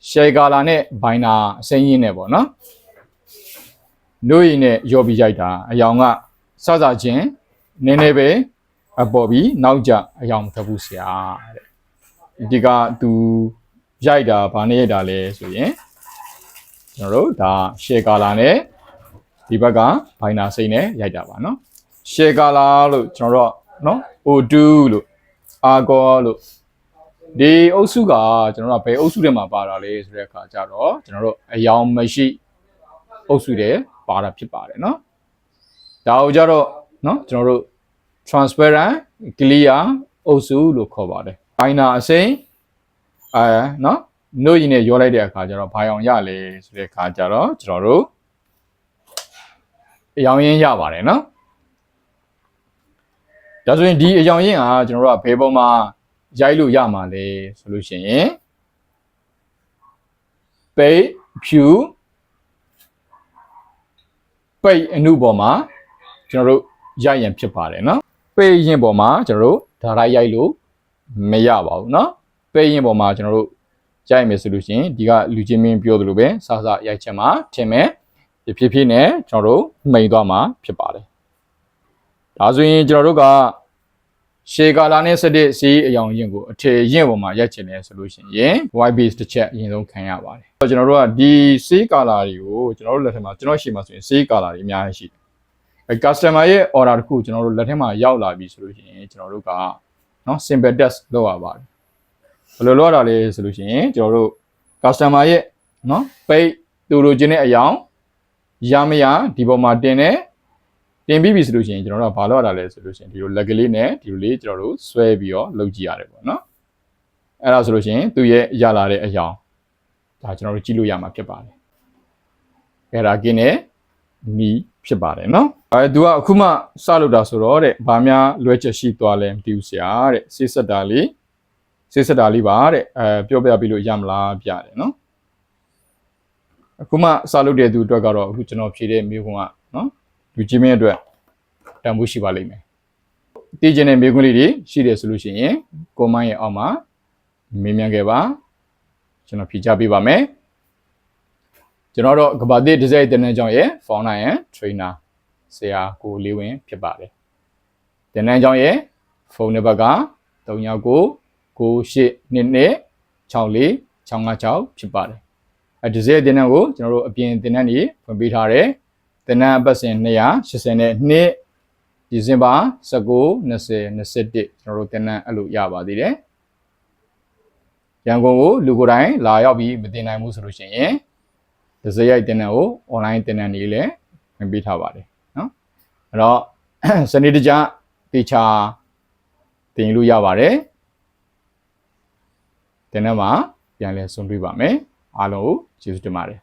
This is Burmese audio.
share ကာလာနဲ့ဘိုင်နာအစိမ်းရင်းနဲ့ပေါ့နော်နှုတ်ရည်နဲ့ရောပြီးရိုက်တာအယောင်ကစစချင်းနည်းနည်းပဲအပေါ်ပြီးနောက်ကျအယောင်မထွက်ဘူးဆရာတဲ့ဒီကသူရိုက်တာဘာနဲ့ရိုက်တာလဲဆိုရင်ကျွန်တော်တို့ဒါ share ကာလာနဲ့ဒီဘက်ကဘိုင်နာစိမ်းနဲ့ရိုက်တာပါနော် share ကာလာလို့ကျွန်တော်တို့နော် O2 လို့ argo လို့ဒီအုပ်စုကကျွန်တော်တို့ဘယ်အုပ်စုထဲမှာပါတာလဲဆိုတဲ့အခါကျတော့ကျွန်တော်တို့အယောင်မရှိအုပ်စုတွေပါတာဖြစ်ပါတယ်เนาะဒါကိုကြတော့เนาะကျွန်တော်တို့ transparent clear အုပ်စုလို့ခေါ်ပါတယ်ဘိုင်နာအစိမ်းเนาะနှုတ်ရည်နဲ့ရောလိုက်တဲ့အခါကျတော့ဘာအောင်ရလဲဆိုတဲ့အခါကျတော့ကျွန်တော်တို့အယောင်ရင်းရပါတယ်เนาะဒါဆိုရင်ဒီအယောင်ရင်းကကျွန်တော်တို့ကဘယ်ပုံမှာရိုက်လို့ရမှာလဲဆိုလို့ရှိရင်ပိတ်ဖြူပိတ်အနုပေါ်မှာကျွန်တော်တို့ရိုက်ရင်ဖြစ်ပါတယ်เนาะပိတ်ရင်ပေါ်မှာကျွန်တော်တို့ဒါရိုက်ရိုက်လို့မရပါဘူးเนาะပိတ်ရင်ပေါ်မှာကျွန်တော်တို့ရိုက်မယ်ဆိုလို့ရှိရင်ဒီကလူချင်းမင်းပြောသလိုပဲစစရိုက်ချက်မှာထင်မယ်ဖြည်းဖြည်းနဲ့ကျွန်တော်တို့မိန်သွားမှာဖြစ်ပါတယ်ဒါဆိုရင်ကျွန်တော်တို့ကရှေကာလာနဲ့ဆက်တဲ့စီးအယောင်ရင့်ကိုအထည်ရင့်ပေါ်မှာရိုက်ချင်တယ်ဆိုလို့ရှိရင် white base တစ်ချက်အရင်ဆုံးခံရပါတယ်ကျွန်တော်တို့ကဒီစီးကာလာတွေကိုကျွန်တော်တို့လက်ထက်မှာကျွန်တော်ရှေ့မှာဆိုရင်စီးကာလာတွေအများကြီးရှိတယ်အဲ customer ရဲ့ order တစ်ခုကျွန်တော်တို့လက်ထက်မှာရောက်လာပြီဆိုလို့ရှိရင်ကျွန်တော်တို့ကနော် simple test လုပ်ရပါတယ်ဘယ်လိုလုပ်ရတာလဲဆိုလို့ရှိရင်ကျွန်တော်တို့ customer ရဲ့နော်ပိတ်တူလိုချင်တဲ့အယောင်ရမရဒီပေါ်မှာတင်ပြီးပြီဆိုလို့ရှိရင်ကျွန်တော်တို့ကဘာလုပ်ရတာလဲဆိုလို့ရှိရင်ဒီလိုလက်ကလေးနဲ့ဒီလိုလေးကျွန်တော်တို့ဆွဲပြီးတော့လုပ်ကြည့်ရတယ်ပေါ့နော်အဲ့ဒါဆိုလို့ရှိရင်သူ့ရဲ့ရလာတဲ့အယောင်ဒါကျွန်တော်တို့ကြည့်လို့ရမှာဖြစ်ပါတယ်အဲ့ဒါကင်းနဲ့နီးဖြစ်ပါတယ်နော်သူကအခုမှစလုပ်တာဆိုတော့တဲ့ဘာများလွဲချက်ရှိသွားလဲမသိဘူးဆရာတဲ့ဆေးဆက်တာလေးပါတဲ့ပြောပြပြီးလို့ရမလားပြတယ်နော်အခုမှစလုပ်တဲ့သူအတွက်ကတော့အခုကျွန်တော်ဖြေတဲ့မျိုးခွန်းကနော်လူကြီးမင်းအတွက်တန်ဖိုးရှိပါလိမ့်မယ်တည်ကျင်တဲ့မျိုးခွန်းလေးတွေရှိတယ်ဆိုလို့ရှိရင်ကွန်မန့်ရဲ့အောက်မှာမေးမြန်းခဲ့ပါကျွန်တော်ဖြေချပေးပါမယ်ကျွန်တော်တို့ကဘာတိဒီဇိုင်းတင်တဲ့ကြောင့်ရဲ့ founder ရဲ့ trainer ဆရာကိုလေးဝင်းဖြစ်ပါတယ်တင်တဲ့ကြောင့်ရဲ့ဖုန်းနံပါတ်က399282645656ဖြစ်ပါတယ်ဒီဇိုင်းတင်တဲ့ကိုကျွန်တော်တို့အပြင်တင်တဲ့နေဖွင့်ပေးထားတယ်တင်တဲ့အပတ်စဉ်282ဒီဇင်ဘာ19 20 21ကျွန်တော်တို့တင်တဲ့အဲ့လိုရပါသေးတယ်ရန်ကုန်ကိုလူကိုယ်တိုင်လာရောက်ပြီးမတင်နိုင်ဘူးဆိုလို့ရှိရင်ဒီဇိုင်းရိုက်တင်တဲ့ကို online တင်တဲ့နေလည်းဖွင့်ပေးထားပါတယ်နော်အဲ့တော့စနေတကျတေချာတင်လို့ရပါတယ်တင်တဲ့မှာပြန်လည်ဆွံ့တွေ့ပါမယ်အားလုံးကိုကျေးဇူးတင်ပါတယ်